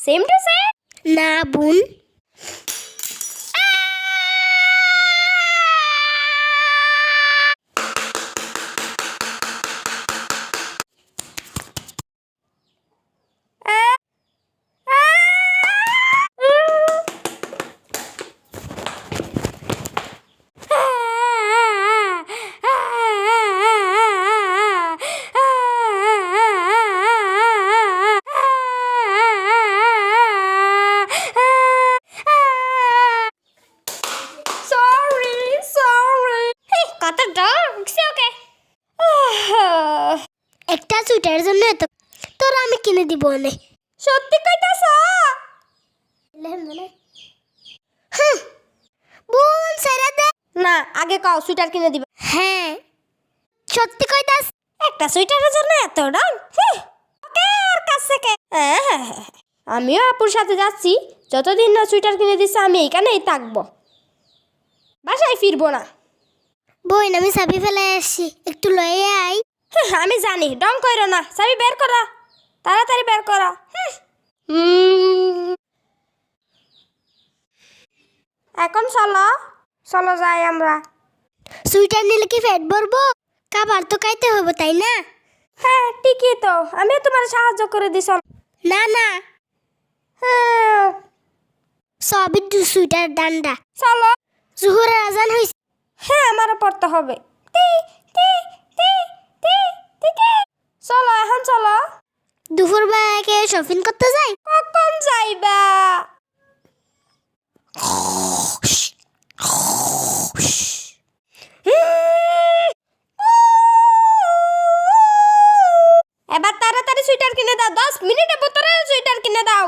Same to same. না বোন। কত ডগস ওকে। একটা সুইটার জন্য এত তোর আমি কিনে দিব না। সত্যি কইতাছ? বোন সারা দে। না আগে কও সুইটার কিনে দিবা। হ্যাঁ সত্যি কইতাস। একটা সুইটারের জন্য এত দাম? ওকে আর কাছে কে? আমিও আপুর সাথে যাচ্ছি, যতদিন না সুইটার কিনে দিচ্ছে আমি এইখানেই থাকবো, বাসায় ফিরবো না। বোন আমি চাবি ফেলে আসছি, একটু লয়ে আই। আমি জানি, ডং কইরো না, চাবি বের করা, তাড়াতাড়ি বের করা। এখন চলো চলো যাই আমরা। সুইটার নিলে কি পেট ভরবো? খাবার তো খাইতে হবে তাই না? হ্যাঁ ঠিকই তো, আমিও তোমার সাহায্য করে দিই। চলো। না না হ্যাঁ সবই সুইটার ডান্ডা। চলো। জোহরের আজান হইছে। হ্যাঁ আমারও পড়তে হবে। টি টি টি টি টি টি। চলো এখন চলো। দুপুর বেলাকে শপিং করতে যাই। কখন যাইবা? এবার তাড়াতাড়ি সুইটার কিনে দাও, 10 মিনিটের ভিতরে সুইটার কিনে দাও।